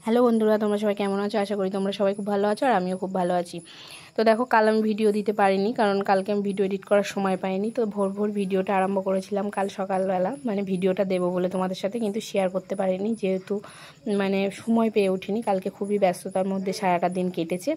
Hello বন্ধুরা, তোমরা সবাই কেমন আছো? আশা করি তোমরা সবাই খুব ভালো আছো আর আমিও খুব ভালো আছি। তো দেখো, কাল আমি ভিডিও দিতে পারিনি, কারণ কালকে আমি ভিডিও এডিট করার সময় পাইনি। তো ভোর ভোর ভিডিওটা আরম্ভ করেছিলাম কাল সকালবেলা, মানে ভিডিওটা দেবো বলে তোমাদের সাথে, কিন্তু শেয়ার করতে পারিনি যেহেতু মানে সময় পেয়ে উঠিনি। কালকে খুবই ব্যস্ততার মধ্যে সারাটা দিন কেটেছে।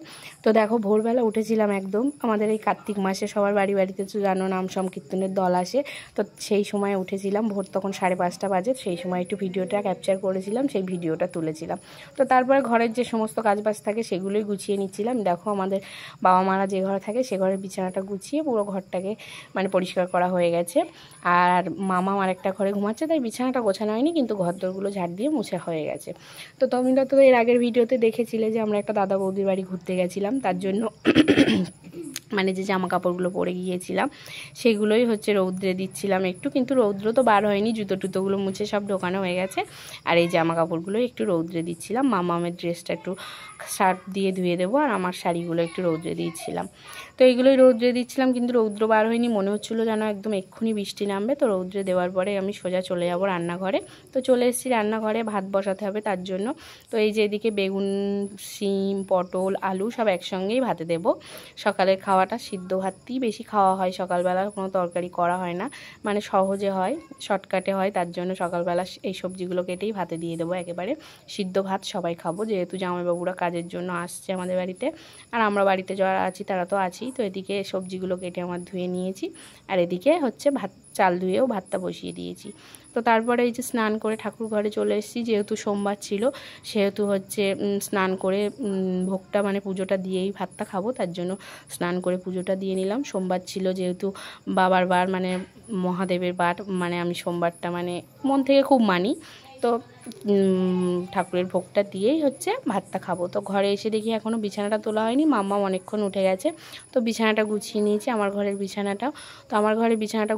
তো দেখো, ভোরবেলা উঠেছিলাম একদম। আমাদের এই কার্তিক মাসে সবার বাড়ি বাড়িতে তো জানো নাম সংকীর্তনের দল আসে, তো সেই সময় উঠেছিলাম ভোর, তখন 5:30 বাজে। সেই সময় একটু ভিডিওটা ক্যাপচার করেছিলাম, সেই ভিডিওটা তুলেছিলাম। তো তারপরে ঘরের যে সমস্ত কাজবাজ থাকে সেগুলোই গুছিয়ে নিচ্ছিলাম। দেখো, আমাদের বাবা মারা যে ঘরে থাকে সে ঘরের বিছানাটা গুছিয়ে পুরো ঘরটাকে মানে পরিষ্কার করা হয়ে গেছে। আর মামা আমার একটা ঘরে ঘুমাচ্ছে, তাই বিছানাটা গোছানো হয়নি, কিন্তু ঘরদোরগুলো ঝাড় দিয়ে মুছে হয়ে গেছে। তো তোমরা তো এর আগের ভিডিওতে দেখেছিলে যে আমরা একটা দাদা বৌদির বাড়ি ঘুরতে গেছিলাম, তার জন্য মানে যে জামা কাপড়গুলো পরে গিয়েছিলাম সেগুলোই হচ্ছে রৌদ্রে দিচ্ছিলাম একটু, কিন্তু রৌদ্র তো বার হয়নি, জুতো টুতোগুলো মুছে সব ঢোকানো হয়ে গেছে। আর এই জামা কাপড়গুলো একটু রৌদ্রে দিচ্ছিলাম। মামামের ড্রেসটা একটু সার্ফ দিয়ে ধুয়ে দেবো, আর আমার শাড়িগুলো একটু রৌদ্রে দিয়েছিলাম। তো এইগুলোই রৌদ্রে দিচ্ছিলাম, কিন্তু রৌদ্র বার হয়নি, মনে হচ্ছিলো যেন একদম এক্ষুনি বৃষ্টি নামবে। তো রৌদ্রে দেওয়ার পরে আমি সোজা চলে যাবো রান্নাঘরে। তো চলে এসেছি রান্নাঘরে, ভাত বসাতে হবে তার জন্য। তো এই যে এদিকে বেগুন, শিম, পটল, আলু সব একসঙ্গেই ভাতে দেবো। সকালের খাওয়াটা সিদ্ধ ভাতই বেশি খাওয়া হয়, সকালবেলা কোনো তরকারি করা হয় না, মানে সহজে হয়, শর্টকাটে হয়, তার জন্য সকালবেলা এই সবজিগুলো কেটেই ভাতে দিয়ে দেবো একেবারে। সিদ্ধ ভাত সবাই খাবো, যেহেতু জামাইবাবুরা কাজের জন্য আসছে আমাদের বাড়িতে, আর আমরা বাড়িতে যারা আছি তারা তো আছি। তো এদিকে সবজিগুলো কেটে আমার ধুয়ে নিয়েছি, আর এদিকে হচ্ছে ভাত চাল ধুয়েও ভাতটা বসিয়ে দিয়েছি। তো তারপরে এই যে স্নান করে ঠাকুর ঘরে চলে এসেছি, যেহেতু সোমবার ছিল সেহেতু হচ্ছে স্নান করে ভোগটা মানে পুজোটা দিয়েই ভাতটা খাবো, তার জন্য স্নান করে পুজোটা দিয়ে নিলাম। সোমবার ছিল যেহেতু, বাবার বার মানে মহাদেবের বার, মানে আমি সোমবারটা মানে মন থেকে খুব মানি। তো ঠাকুরের ভোগটা দিয়েই হচ্ছে ভাতটা খাবো। তো ঘরে এসে দেখি এখনও বিছানাটা তোলা হয়নি, মাম্মা অনেকক্ষণ উঠে গেছে। তো বিছানাটা গুছিয়ে নিয়েছি, আমার ঘরের বিছানাটাও। তো আমার ঘরের বিছানাটা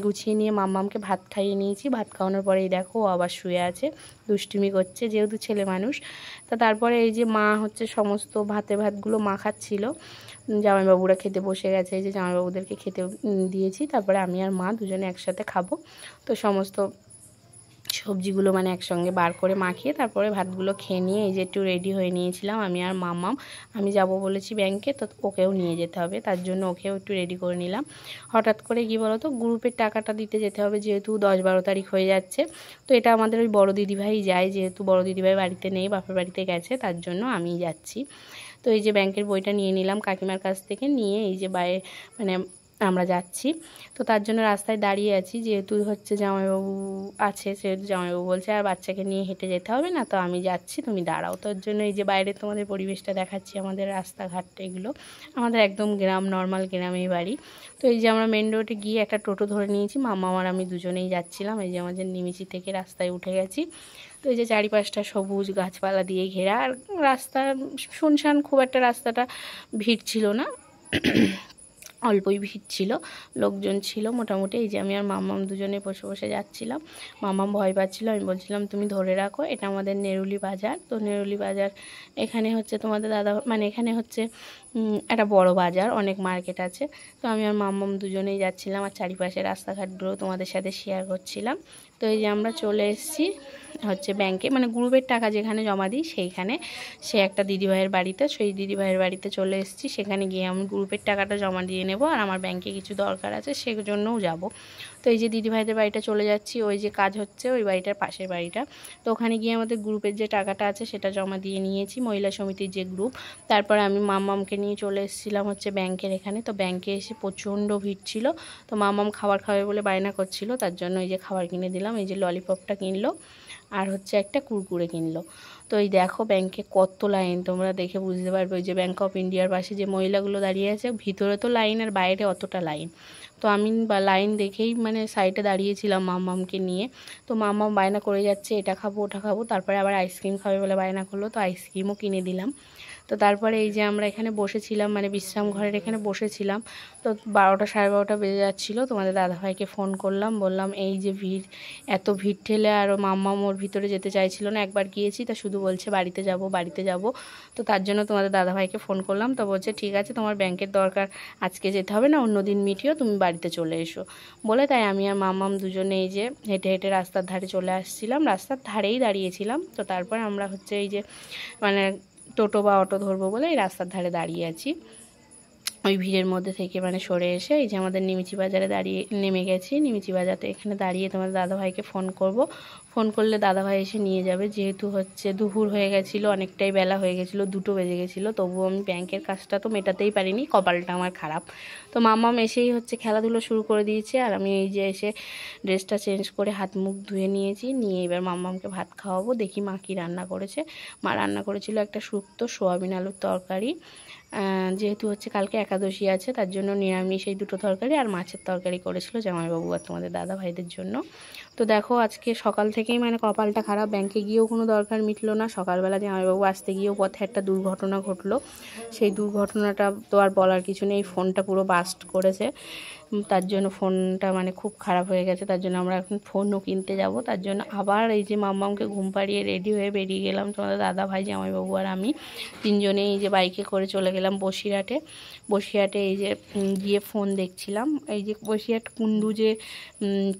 গুছিয়ে নিয়ে মাম্মামকে ভাত খাইয়ে নিয়েছি। ভাত খাওয়ানোর পরেই দেখো ও আবার শুয়ে আছে, দুষ্টুমি করছে, যেহেতু ছেলে মানুষ। তো তারপরে এই যে মা হচ্ছে সমস্ত ভাতগুলো মা খাচ্ছিল, জামাইবাবুরা খেতে বসে গেছে, এই যে জামাইবাবুদেরকে খেতে দিয়েছি। তারপরে আমি আর মা দুজনে একসাথে খাবো। তো সমস্ত সবজিগুলো মানে একসঙ্গে বার করে মাখিয়ে তারপরে ভাতগুলো খেয়ে নিয়ে এই যে একটু রেডি হয়ে নিয়েছিলাম আমি আর মাম্মাম। আমি যাব বলেছি ব্যাংকে, তো ওকেও নিয়ে যেতে হবে, তার জন্য ওকেও একটু রেডি করে নিলাম। হঠাৎ করে কি বলো তো, গ্রুপের টাকাটা দিতে যেতে হবে, যেহেতু 10-12 তারিখ হয়ে যাচ্ছে। তো এটা আমাদের ওই বড় দিদিভাই যায়, যেহেতু বড় দিদিভাই বাড়িতে নেই, বাপের বাড়িতে গেছে, তার জন্য আমি যাচ্ছি। তো এই যে ব্যাংকের বইটা নিয়ে নিলাম কাকিমার কাছ থেকে, নিয়ে এই যে মানে আমরা যাচ্ছি। তো তার জন্য রাস্তায় দাঁড়িয়ে আছি, যেহেতু হচ্ছে জামাইবাবু আছে, সেহেতু জামাইবাবু বলছে আর বাচ্চাকে নিয়ে হেঁটে যেতে হবে না, তো আমি যাচ্ছি, তুমি দাঁড়াও। তার জন্য এই যে বাইরে তোমাদের পরিবেশটা দেখাচ্ছি, আমাদের রাস্তাঘাট এগুলো, আমাদের একদম গ্রাম, নর্মাল গ্রামেই বাড়ি। তো এই যে আমরা মেন রোডে গিয়ে একটা টোটো ধরে নিয়েছি, মাম্মা আর আমি দুজনেই যাচ্ছিলাম। এই যে আমাদের নিমিষি থেকে রাস্তায় উঠে গেছি। তো এই যে চারিপাশটা সবুজ গাছপালা দিয়ে ঘেরা, আর রাস্তা শুনশান, খুব একটা রাস্তাটা ভিড় ছিল না, অল্পই ভিড় ছিল, লোকজন ছিল মোটামুটি। এই যে আমি আর মাম্মাম দুজনে বসে বসে যাচ্ছিলাম। মাম্মাম ভয় পাচ্ছিল, আমি বলছিলাম তুমি ধরে রাখো, এটা আমাদের নেরুলি বাজার। তো নেরুলি বাজার এখানে হচ্ছে তোমাদের দাদা মানে এখানে হচ্ছে একটা বড় বাজার, অনেক মার্কেট আছে। তো আমি আর মাম্মাম দুজনেই যাচ্ছিলাম, আর চারিপাশে রাস্তাঘাটগুলো তোমাদের সাথে শেয়ার করছিলাম। তো এই যে আমরা চলে এসেছি হচ্ছে ব্যাংকে, মানে গ্রুপের টাকা যেখানে জমা দিই সেইখানে, সে একটা দিদিভাইয়ের বাড়িতে, সেই দিদিভাইয়ের বাড়িতে চলে এসেছি। সেখানে গিয়ে আমি গ্রুপের টাকাটা জমা দিয়ে নেব, আর আমার ব্যাংকে কিছু দরকার আছে সেজন্যও যাব। তো এই যে দিদিভাইদের বাড়িটা চলে যাচ্ছি, ওই যে কাজ হচ্ছে ওই বাড়িটার পাশের বাড়িটা। তো ওখানে গিয়ে আমাদের গ্রুপের যে টাকাটা আছে সেটা জমা দিয়ে নিয়েছি, মহিলা সমিতির যে গ্রুপ। তারপর আমি মাম্মামকে নিয়ে চলে এসেছিলাম হচ্ছে ব্যাংকের এখানে। তো ব্যাংকে এসে প্রচণ্ড ভিড় ছিল, তো মাম্মাম খাবার খাবে বলে বায়না করছিল, তার জন্য এই যে খাবার কিনে দিলাম। এই যে ললিপপটা কিনলো, আর হচ্ছে একটা কুরকুরে কিনলো। তো এই দেখো ব্যাংকে কত লাইন, তোমরা দেখে বুঝতে পারবে। ওই যে ব্যাংক অফ ইন্ডিয়ার পাশে যে মহিলাগুলো দাঁড়িয়ে আছে, ভিতরে তো লাইন আর বাইরে অতটা লাইন। তো আমি লাইন দেখেই মানে সাইডে দাঁড়িয়েছিলাম মাম্মামকে নিয়ে। তো মাম্মাম বায়না করে যাচ্ছে এটা খাবো ওটা খাবো, তারপরে আবার আইসক্রিম খাবে বলে বায়না করলো, তো আইসক্রিমও কিনে দিলাম। তো তারপরে এই যে আমরা এখানে বসেছিলাম, মানে বিশ্রাম ঘরের এখানে বসেছিলাম। তো 12টা 12:30 বেজে যাচ্ছিলো। তোমাদের দাদাভাইকে ফোন করলাম, বললাম এই যে ভিড়, এত ভিড় ঠেলে আর মাম্মা ওর ভিতরে যেতে চাইছিল না। একবার গিয়েছি, তা শুধু বলছে বাড়িতে যাব বাড়িতে যাব। তো তার জন্য তোমাদের দাদাভাইকে ফোন করলাম। তো বলছে ঠিক আছে, তোমার ব্যাংকের দরকার, আজকে যেতে হবে না, অন্য দিন মিটিও, তুমি বাড়িতে চলে এসো বলে। তাই আমি আর মাম্মাম দুজনে এই যে হেঁটে হেঁটে রাস্তার ধারে চলে আসছিলাম, রাস্তার ধারেই দাঁড়িয়েছিলাম। তো তারপর আমরা হচ্ছে এই যে মানে টোটো বা অটো ধরবো বলে এই রাস্তার ধারে দাঁড়িয়ে আছি, ওই ভিড়ের মধ্যে থেকে মানে সরে এসে। এই যে আমাদের নিমিচি বাজারে নেমে গেছি। নিমিচি বাজারে এখানে দাঁড়িয়ে তোমাদের দাদাভাইকে ফোন করব, ফোন করলে দাদাভাই এসে নিয়ে যাবে। যেহেতু হচ্ছে দুপুর হয়ে গেছিলো, অনেকটাই বেলা হয়ে গেছিলো, 2টো বেজে গেছিলো, তবুও আমি ব্যাংকের কাজটা তো মেটাতেই পারিনি, কপালটা আমার খারাপ। তো মাম্মাম এসেই হচ্ছে খেলাধুলো শুরু করে দিয়েছে, আর আমি এই যে এসে ড্রেসটা চেঞ্জ করে হাত মুখ ধুয়ে নিয়েছি, নিয়ে এবার মাম্মামকে ভাত খাওয়াবো। দেখি মা কী রান্না করেছে। মা রান্না করেছিল একটা শুক্তো সোয়াবিন আলুর তরকারি, যেহেতু হচ্ছে কালকে একাদশী আছে তার জন্য নিরামিষ এই 2টো তরকারি, আর মাছের তরকারি করেছিল জামাইবাবু আর তোমাদের দাদা ভাইদের জন্য। তো দেখো আজকে সকাল থেকেই মানে কপালটা খারাপ, ব্যাংকে গিয়েও কোনো দরকার মিটলো না। সকালবেলা জামাইবাবু আসতে গিয়েও পথে একটা দুর্ঘটনা ঘটলো। সেই দুর্ঘটনাটা তো আর বলার কিছু নেই, ফোনটা পুরো বাস্ট করেছে। তার জন্য ফোনটা মানে খুব খারাপ হয়ে গেছে, তার জন্য আমরা এখন ফোনও কিনতে যাব। তার জন্য আবার এই যে মাম্মামকে ঘুম পাড়িয়ে রেডি হয়ে বেরিয়ে গেলাম, তোমাদের দাদা ভাই জামাইবাবু আর আমি তিনজনে এই যে বাইকে করে চলে গেলাম বসিরহাটে। বসিরহাটে এই যে গিয়ে ফোন দেখছিলাম, এই যে বসিরহাট কুন্ডু যে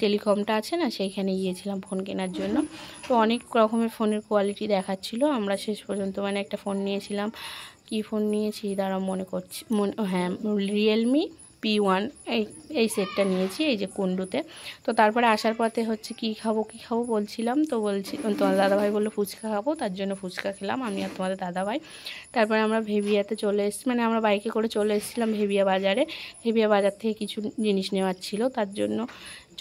টেলিকমটা আছে না, সেইখানে গিয়েছিলাম ফোন কেনার জন্য। তো অনেক রকমের ফোনের কোয়ালিটি দেখাচ্ছিল। আমরা শেষ পর্যন্ত মানে একটা ফোন নিয়েছিলাম, কি ফোন নিয়েছি দাঁড়া মনে করছি, হ্যাঁ রিয়েলমি P1 এই সেটটা নিয়েছি এই যে কুন্ডুতে। তো তারপরে আসার পথে হচ্ছে কী খাবো বলছিলাম, তো বলছি তোমার দাদাভাই বললো ফুচকা খাবো, তার জন্য ফুচকা খেলাম আমি আর তোমাদের দাদাভাই। তারপরে আমরা ভেবিয়াতে চলে এসেছি, মানে আমরা বাইকে করে চলে এসেছিলাম ভেবিয়া বাজারে। ভেবিয়া বাজার থেকে কিছু জিনিস নেওয়ার ছিল, তার জন্য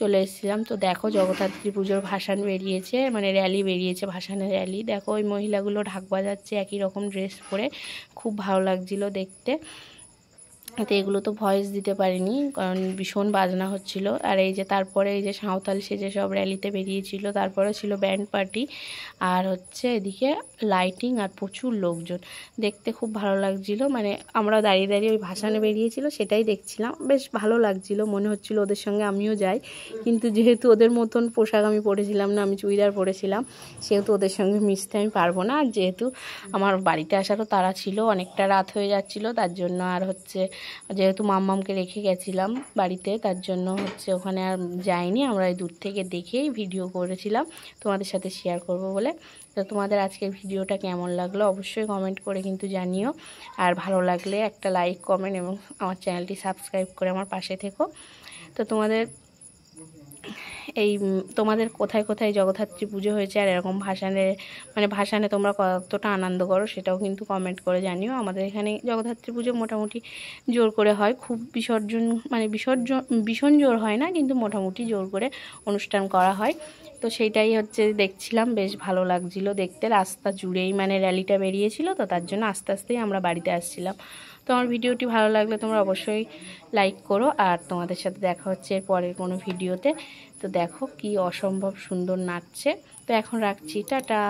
চলে এসেছিলাম। তো দেখো জগদ্ধাত্রী পুজোর ভাসান বেরিয়েছে, মানে র্যালি বেরিয়েছে, ভাসানের র্যালি। দেখো ওই মহিলাগুলো ঢাক বাজাচ্ছে একই রকম ড্রেস পরে, খুব ভালো লাগছিল দেখতে। তো এগুলো তো ভয়েস দিতে পারিনি কারণ ভীষণ বাজনা হচ্ছিল। আর এই যে তারপরে এই যে সাঁওতাল সেজে সব র্যালিতে বেরিয়েছিল, তারপরে ছিল ব্যান্ড পার্টি, আর হচ্ছে এদিকে লাইটিং আর প্রচুর লোকজন, দেখতে খুব ভালো লাগছিল। মানে আমরা দাঁড়িয়ে দাঁড়িয়ে ওই ভাসানে বেরিয়েছিল সেটাই দেখছিলাম, বেশ ভালো লাগছিল, মনে হচ্ছিল ওদের সঙ্গে আমিও যাই। কিন্তু যেহেতু ওদের মতন পোশাক আমি পরেছিলাম না, আমি চুড়িদার পরেছিলাম, সেহেতু ওদের সঙ্গে মিশতে আমি পারবো না। আর যেহেতু আমার বাড়িতে আসারও তাড়া ছিল, অনেকটা রাত হয়ে যাচ্ছিল, তার জন্য আর হচ্ছে যেহেতু মাম্মামকে রেখে গেছিলাম বাড়িতে, তার জন্য হচ্ছে ওখানে আর যাইনি। আমরা এই দূর থেকে দেখেই ভিডিও করেছিলাম তোমাদের সাথে শেয়ার করব বলে। তো তোমাদের আজকের ভিডিওটা কেমন লাগলো অবশ্যই কমেন্ট করে কিন্তু জানিও, আর ভালো লাগলে একটা লাইক কমেন্ট এবং আমার চ্যানেলটি সাবস্ক্রাইব করে আমার পাশে থেকো। তো তোমাদের কোথায় কোথায় জগদ্ধাত্রী পুজো হয়েছে আর এরকম ভাসানে তোমরা কতটা আনন্দ করো সেটাও কিন্তু কমেন্ট করে জানিও। আমাদের এখানে জগদ্ধাত্রী পুজো মোটামুটি জোর করে হয়, খুব ভীষণ জোর হয় না, কিন্তু মোটামুটি জোর করে অনুষ্ঠান করা হয়। তো সেইটাই হচ্ছে দেখছিলাম, বেশ ভালো লাগছিল দেখতে। রাস্তা জুড়েই মানে র্যালিটা বেরিয়েছিল, তো তার জন্য আস্তে আস্তেই আমরা বাড়িতে আসছিলাম। তো আমার ভিডিওটি ভালো লাগলে তোমরা অবশ্যই লাইক করো, আর তোমাদের সাথে দেখা হচ্ছে এর পরের কোনো ভিডিওতে। তো দেখো কি অসম্ভব সুন্দর নাচছে। তো এখন রাখছি, টাটা।